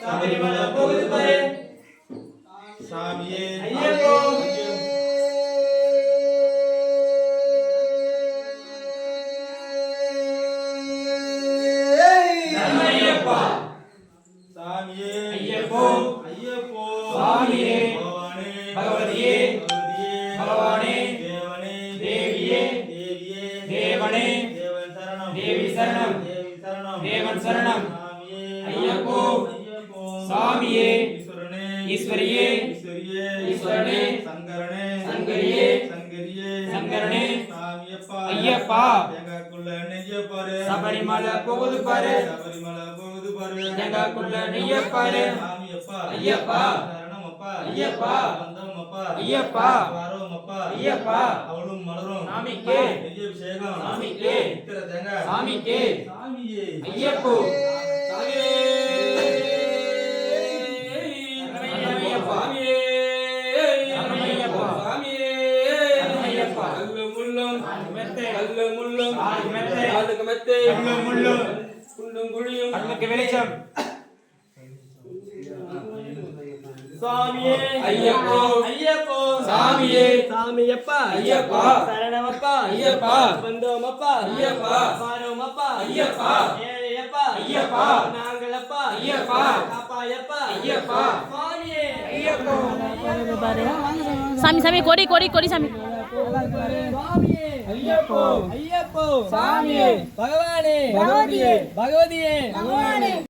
சபரிமலை போகுது பாரு சாமியே ஐயப்போ ஐயப்பா சாமியே ஐயப்போ ஐயப்போ சாமியே பகவானே பகவதியே பகவானே தேவனே தேவியே தேவியே தேவனே தேவன் சரணம் தேவி சரணம் தேவி சரணம் தேவன் சரணம் ஐயப்போ சாமியே ஈஸ்வரனே ஈஸ்வரியே ஈஸ்வரியே ஈஸ்வரனே சங்கரனே சங்கரியே சங்கரியே சங்கரனே சாமியப்பா ஐயப்பா எங்கக்குள்ள நெய்ய பாரு சபரிமலை போகுது பாரு சபரிமலை போகுது பாரு எங்கக்குள்ள நெய்ய பாரு சாமியப்பா ஐயப்பா சரணமப்பா ஐயப்பா வந்தமப்பா ஐயப்பா வாரோமப்பா ஐயப்பா அவளும் மலரும் சாமிக்கே நெய்ய அபிஷேகம் சாமிக்கே இத்திர தேங்காய் சாமிக்கே சாமியே ஐயப்போ சாமியே ஐயப்போ ஐயப்போ சாமியே சாமியப்பா ஐயப்பா சரணமப்பா ஐயப்பா வந்தோமப்பா ஐயப்பா வாரோமப்பா ஐயப்பா ஏழையப்பா ஐயப்பா நாங்களப்பா ஐயப்பா காப்பாயப்பா ஐயப்பா சாமியே ஐயப்போ சாமி சாமி கொடி கொடி கொடி சாமி சாமியே ஐயப்போ ஐயப்போ சாமியே பகவானே பகவதியே பகவதியே பகவானே